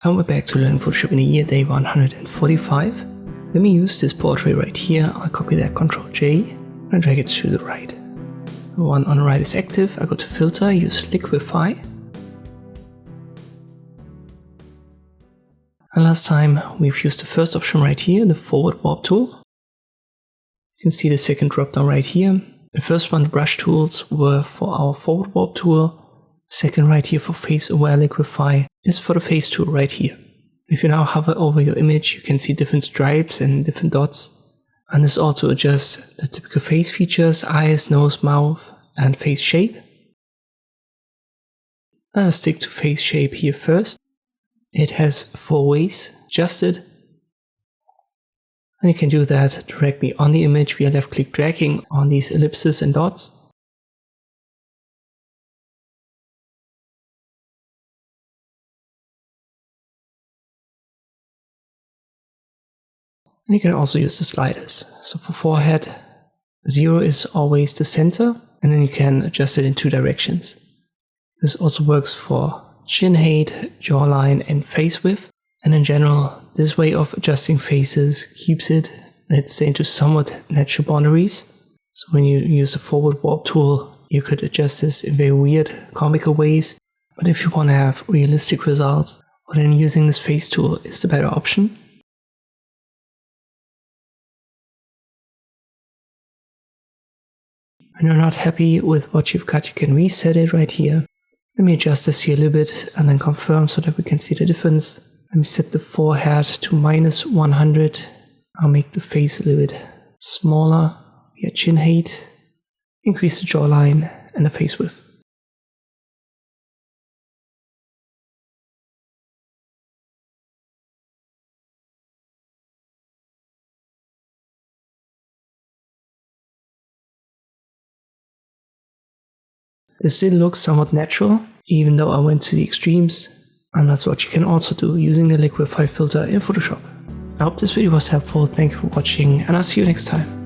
And we're back to learning Photoshop in a year, day 145. Let me use this portrait right here. I'll copy that, Ctrl J, and drag it to the right. The one on the right is active. I go to Filter, use Liquify. And last time we've used the first option right here, the forward warp tool. You can see the second drop down right here. The first one, the brush tools, were for our forward warp tool. Second right here for face aware liquify is for the face tool right here. If you now hover over your image, you can see different stripes and different dots. And this also adjusts the typical face features, eyes, nose, mouth, and face shape. I'll stick to face shape here first. It has 4 ways adjusted. And you can do that directly on the image via left click dragging on these ellipses and dots. And you can also use the sliders. So for forehead, 0 is always the center, and then you can adjust it in 2 directions. This also works for chin height, jawline, and face width. And in general, this way of adjusting faces keeps it, let's say, into somewhat natural boundaries. So when you use the forward warp tool, you could adjust this in very weird, comical ways. But if you want to have realistic results, well, then using this face tool is the better option. When you're not happy with what you've got, you can reset it right here. Let me adjust this here a little bit and then confirm so that we can see the difference. Let me set the forehead to -100. I'll make the face a little bit smaller via chin height. Increase the jawline and the face width. This still looks somewhat natural, even though I went to the extremes, and that's what you can also do using the Liquify filter in Photoshop. I hope this video was helpful, thank you for watching, and I'll see you next time.